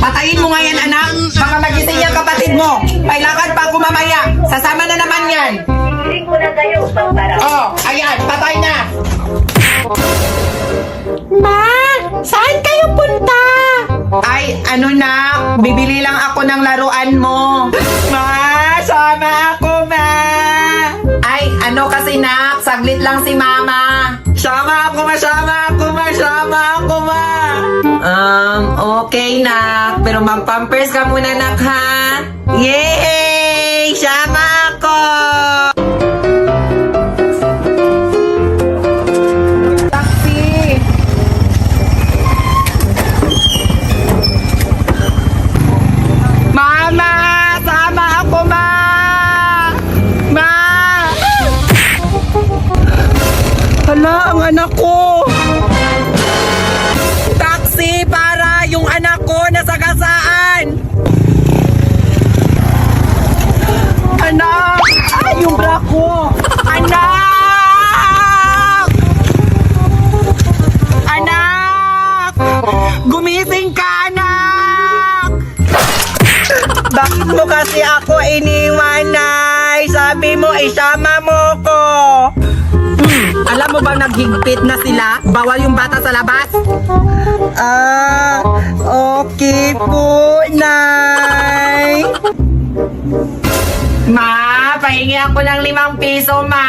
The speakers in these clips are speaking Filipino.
Patayin mo nga yan, anak. Baka magising yung kapatid mo. May lakad pa ako mamaya. Sasama na naman yan. Hiling ko na kayo, Bambara. Oh, ayan, patay na. Ma, saan kayo punta? Ay, ano na, bibili lang ako ng laruan mo. Ma, sama ako, ma. Ay, ano kasi nak, saglit lang si mama. Sama ako, ma, sama ako, ma, sama ako, ma. Okay nak, pero mag-pampers ka muna nak ha. Yay! Sama ako! Taxi! Mama! Sama ako, ma! Ma! Hala, ang anak ko! Taxi para yung anak ko nasagasaan! Anak! Ay, yung bra ko! Anak! Anak! Gumising ka, anak! Bakit mo kasi ako iniwan, Nay? Sabi mo, isama mo ko. Alam mo bang naghigpit na sila? Bawal yung bata sa labas? Okay po, Nay. Ma, pahingi ako ng 5 piso, ma.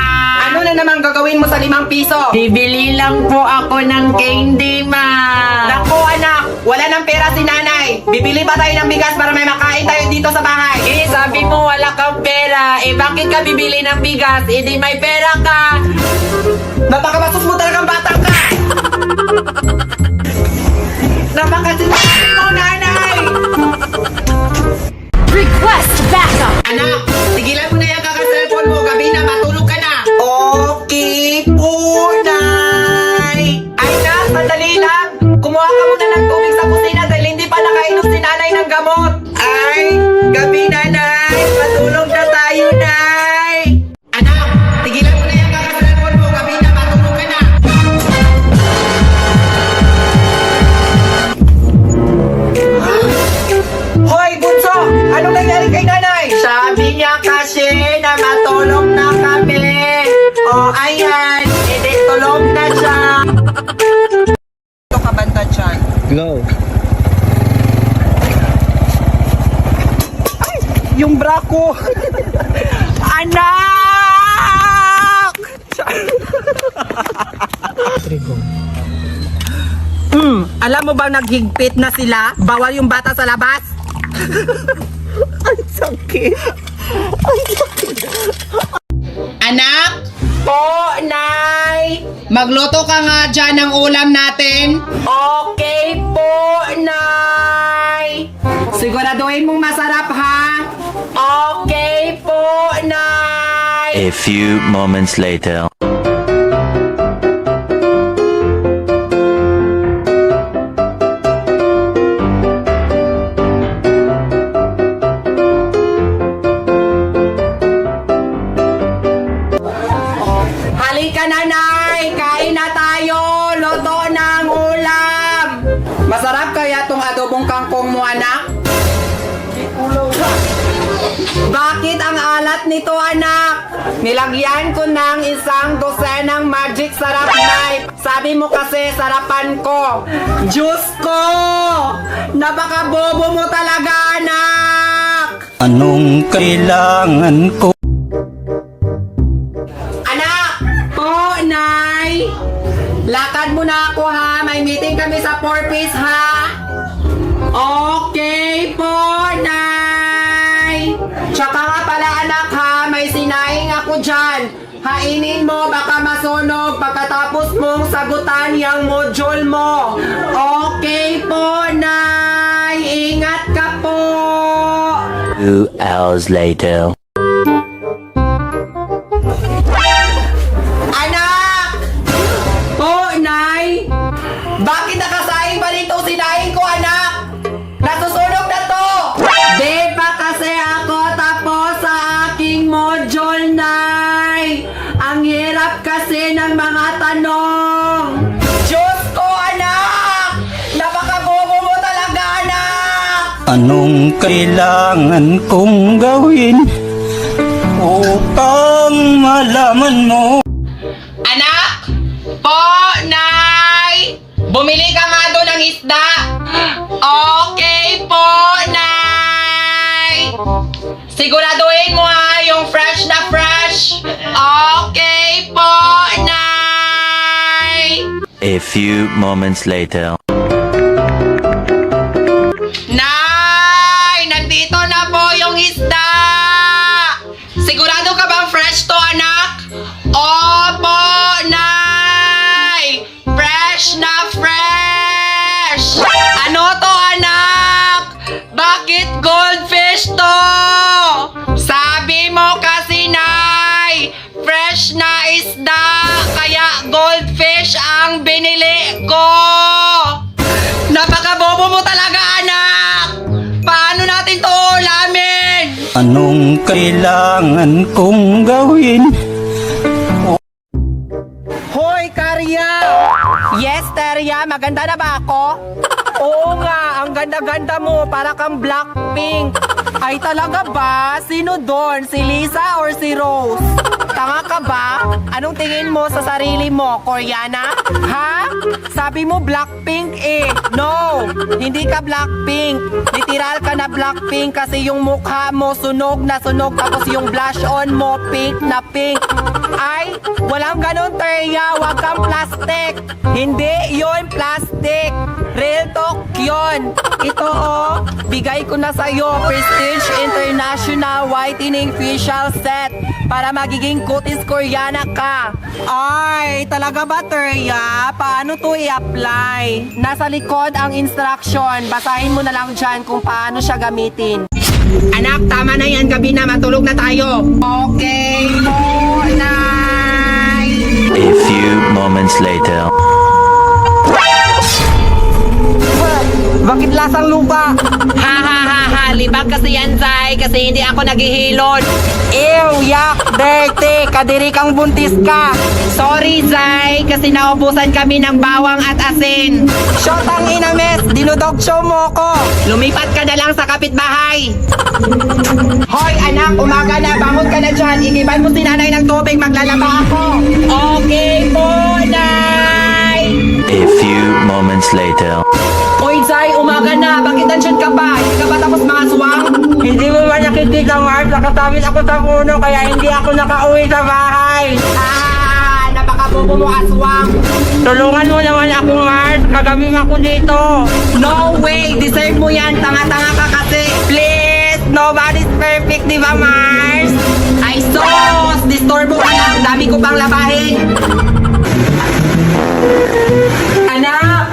Ano na naman gagawin mo sa 5 piso? Bibili lang po ako ng candy, ma. Naku, anak, wala ng pera si nanay. Bibili ba tayo ng bigas para may makain tayo dito sa bahay? Eh, sabi mo wala kang pera. Eh, bakit ka bibili ng bigas? Eh, di may pera ka. Napakabasos mo talagang batang ka. Napakasinungaling mo, nanay. Request backup! Anak, tigilan mo na yung kakaselfon mo. Gabi na, matulog ka na. Okay po, Nay. Ay na, sandali lang. Kumuha ka muna ng tubig sa kusina dahil hindi pa nakainom si nanay ng gamot. Ay, gabi na, Nay. Matulog na tayo, Nay. Anak, tigilan mo na yung kakaselfon mo. Gabi na, matulog ka na. Hoy, Bunso! Anong nangyari kay nanay? Sabi niya kasi na matulog na kami. O, ayan. Hindi, tulog na siya. Ito kabanta dyan. Go. Ay, yung bra ko. Anak! Alam mo bang naghigpit na sila? Bawal yung bata sa labas? Ang sakit. Ang sakit. Anak? Po, Nay. Magluto ka nga dyan ng ulam natin. Okay po, Nay. Siguraduhin mong masarap, ha? Okay po, Nay. A few moments later. Halika na, Nay! Kain na tayo! Luto ng ulam! Masarap kaya tong adobong kangkong mo, anak? Bakit ang alat nito, anak? Nilagyan ko ng 1 dosenang magic sarap knife. Sabi mo kasi sarapan ko. Diyos ko! Napakabobo mo talaga, anak! Anong kailangan ko? Anak! Po, Nay! Lakad mo na ako, ha? May meeting kami sa 4-piece, ha? Okay po, Nay! Tsaka nga pala, anak, ha? May sinaing ako dyan. Hainin mo, baka masunog pagkatapos mong sagutan yung module mo. Okay po, Nay! Ingat ka po! 2 hours later. Anak! Po, Nay! Bakit nakasaing pa dito sinaing ko, anak? Nasusunog na to! Di pa kasi ako tapos sa aking module, Nay! Ang hirap kasi ng mga tanong! Diyos ko, anak! Napakabobo mo talaga, anak! Anong kailangan kong gawin upang malaman mo? Anak! Po, Nay! Bumili ka nga doon ng isda! Okay po, Nay! Siguraduhin mo ha, yung fresh na fresh! Okay po, Nay! A few moments later. Nay! Nandito na po yung isda! Sigurado ka bang fresh to, anak? Opo, Nay! Fresh na fresh! Ano to, anak? Bakit goldfish to? Sabi mo kasi, Nay! Fresh na isda! Kaya goldfish ang binili ko! Napakabobo mo talaga, anak! Paano natin to ulamin? Anong kailangan kong gawin? Hoy, Karya! Yes, Terya, maganda na ba ako? Oo nga, ang ganda-ganda mo, para kang Blackpink. Ay talaga ba? Sino doon? Si Lisa or si Rose? Tanga ka ba? Anong tingin mo sa sarili mo, Koreana? Ha? Sabi mo Blackpink eh. No, hindi ka Blackpink. Literal ka na Blackpink kasi yung mukha mo sunog na sunog tapos yung blush on mo pink na pink. Ay, walang ganon, Terya. Huwag kang plastic. Hindi yon plastic. Real talk yun. Ito oh, bigay ko na sa'yo Prestige International Whitening Facial Set para magiging kutis Koreana ka. Ay, talaga ba, Terya? Paano to i-apply? Nasa likod ang instruction. Basahin mo na lang dyan kung paano siya gamitin. Anak, tama na yan. Gabi na. Matulog na tayo. Okay po, Nay. A few moments later. Bakit lasang lupa? Ha ha ha ha, libag kasi yan, Zay, kasi hindi ako naghihilod. Ew, yak, dirty, kadiri kang buntis ka. Sorry, Zay, kasi naubusan kami ng bawang at asin. Shotang inames, dinudog show mo ko. Lumipat ka na lang sa kapitbahay. Hoy, anak, umaga na, bangon ka na dyan. Iniban mo si nanay ng tubig, maglalaba ako. Okay po, Nay. A few moments later. Hoy, Zay, umaga na. Bakit nandyan ka pa? Hindi ka ba tapos mga swang? Hindi mo ba nakikita, Mars? Nakatamit ako sa puno, kaya hindi ako nakauwi sa bahay. Napakabobo mo, aswang. Tulungan mo naman ako, Mars. Kagabi ako dito. No way! Deserve mo yan. Tanga-tanga ka kasi. Please! Nobody's perfect, di ba, Mars? Ay, sos! Disturbo ka lang. Dami ko pang labahin. Anak!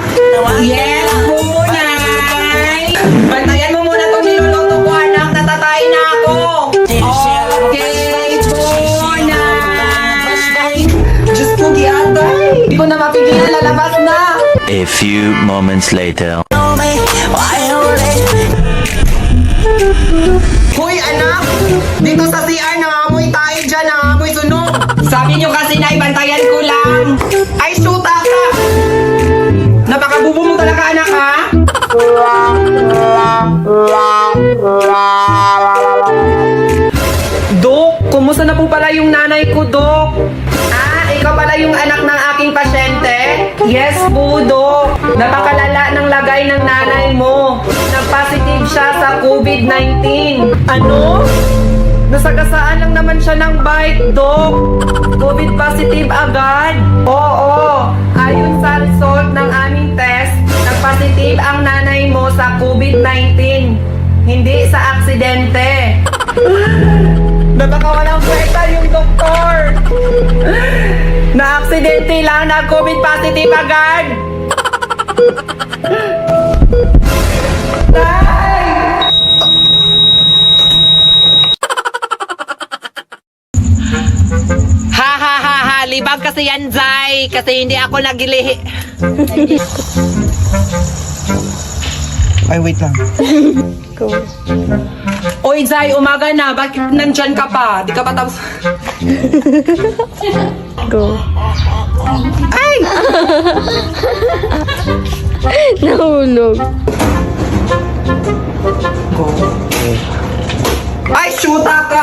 Yes po, Nay! Bantayan mo muna itong niluluto ko, anak. Natatay na ako. Okay po, Nay! Diyos ko, giatay. Hindi ko na mapigilan, lalabas na. A few moments later. Hoy, anak! Dito sa CR, nangamoy tayo dyan. Nangamoy sunog. Sabi niyo kasi, Nay, bantayan ko lang. Ay, shoota ka! Napakabubo mo talaga, anak, ha? Dok, kumusta na po pala yung nanay ko, Dok? Ah, ikaw pala yung anak ng aking pasyente? Yes po, Dok. Napakalala ng lagay ng nanay mo. Nag-positive siya sa COVID-19. Ano? Nasagasaan lang naman siya ng bike, Dok. COVID positive agad? Oo. Ayon sa result ng aming test, nag-positive ang nanay mo sa COVID-19. Hindi sa aksidente. Napakawalang kwenta yung doktor. Na-aksidente lang, nag-COVID positive agad. Ha ha ha ha, libag kasi yan, Zay. Kasi hindi ako nagilihi. Ay, wait lang. Go. Oy, Zay, umaga na. Bakit nandyan ka pa? Di ka pa tapos... Go. Ay! Nahulog. Ay, shoota ka!